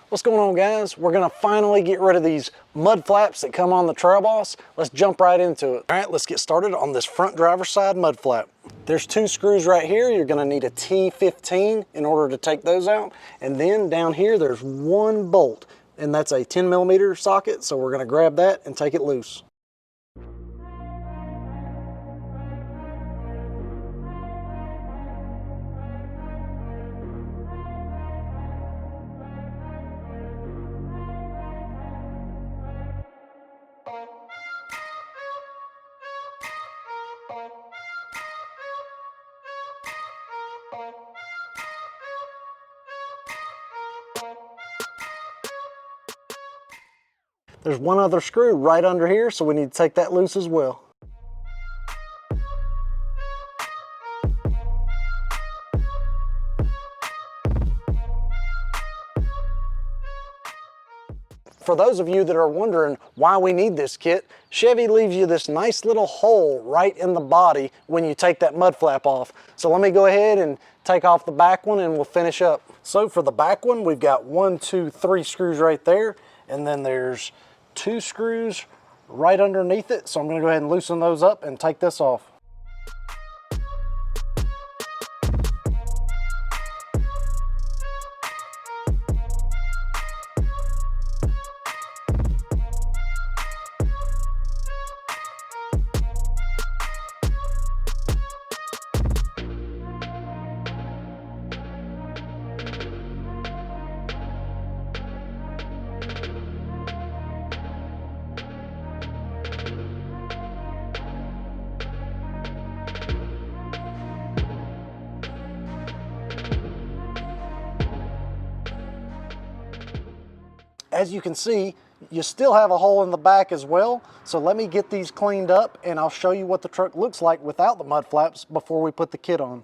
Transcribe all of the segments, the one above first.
What's going on, guys? We're gonna finally get rid of these mud flaps that come on the Trail Boss. Let's jump right into it. All right, let's get started on this front driver's side mud flap. There's two screws right here. You're gonna need a T15 in order to take those out. And then down here, there's one bolt, and that's a 10mm socket. So we're gonna grab that and take it loose. There's one other screw right under here, so we need to take that loose as well. For those of you that are wondering why we need this kit, Chevy leaves you this nice little hole right in the body when you take that mud flap off. So let me go ahead and take off the back one and we'll finish up. So for the back one, we've got 1, 2, 3 screws right there, and then there's 2 screws right underneath it. So I'm gonna go ahead and loosen those up and take this off. As you can see, you still have a hole in the back as well. So let me get these cleaned up and I'll show you what the truck looks like without the mud flaps before we put the kit on.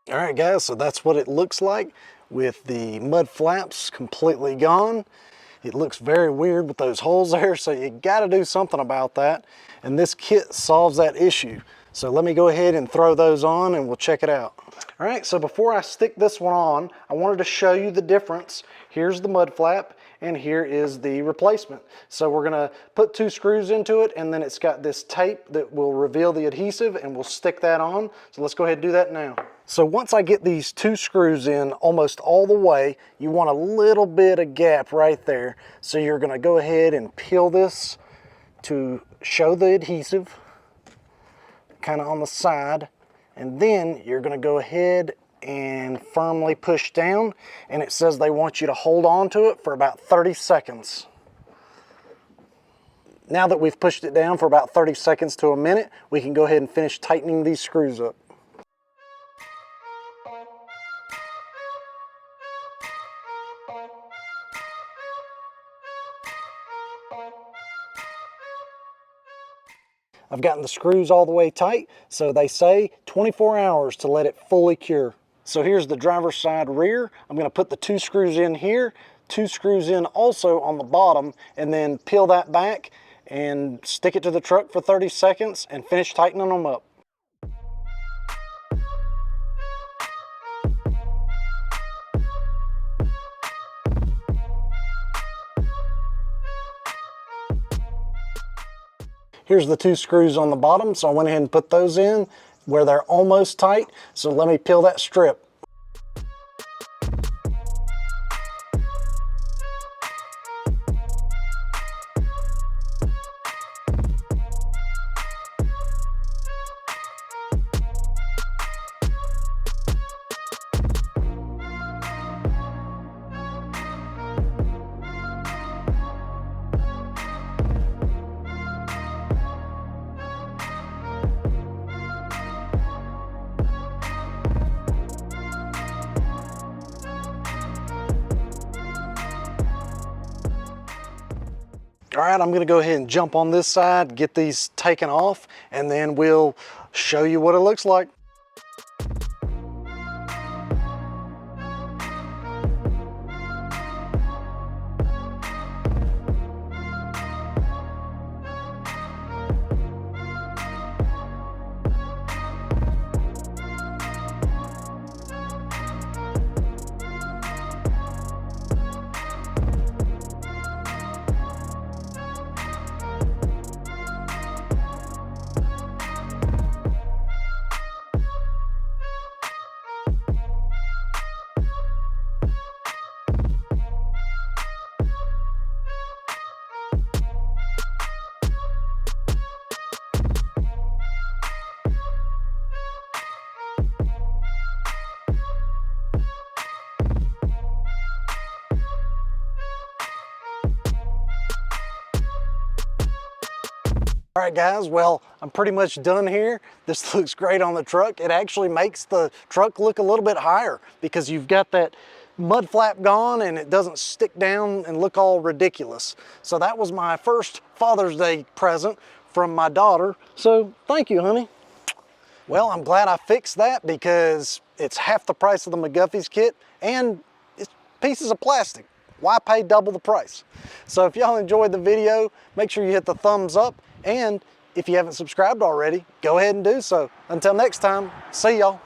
All right, guys, so that's what it looks like with the mud flaps completely gone. It looks very weird with those holes there, so you gotta do something about that. And this kit solves that issue. So let me go ahead and throw those on and we'll check it out. All right, so before I stick this one on, I wanted to show you the difference. Here's the mud flap and here is the replacement. So we're gonna put 2 screws into it, and then it's got this tape that will reveal the adhesive, and we'll stick that on. So let's go ahead and do that now. So once I get these 2 screws in almost all the way, you want a little bit of gap right there. So you're gonna go ahead and peel this to show the adhesive, kind of on the side, and then you're going to go ahead and firmly push down, and it says they want you to hold on to it for about 30 seconds. Now that we've pushed it down for about 30 seconds to a minute, we can go ahead and finish tightening these screws up. I've gotten the screws all the way tight, so they say 24 hours to let it fully cure. So here's the driver's side rear. I'm gonna put the 2 screws in here, 2 screws in also on the bottom, and then peel that back and stick it to the truck for 30 seconds and finish tightening them up. Here's the 2 screws on the bottom, so I went ahead and put those in where they're almost tight. So let me peel that strip. All right, I'm gonna go ahead and jump on this side, get these taken off, and then we'll show you what it looks like. All right guys, well, I'm pretty much done here. This looks great on the truck. It actually makes the truck look a little bit higher because you've got that mud flap gone and it doesn't stick down and look all ridiculous. So that was my first Father's Day present from my daughter. So thank you, honey. Well, I'm glad I fixed that because it's half the price of the McGuffey's kit and it's pieces of plastic. Why pay double the price? So if y'all enjoyed the video, make sure you hit the thumbs up, and if you haven't subscribed already, go ahead and do so. Until next time, see y'all.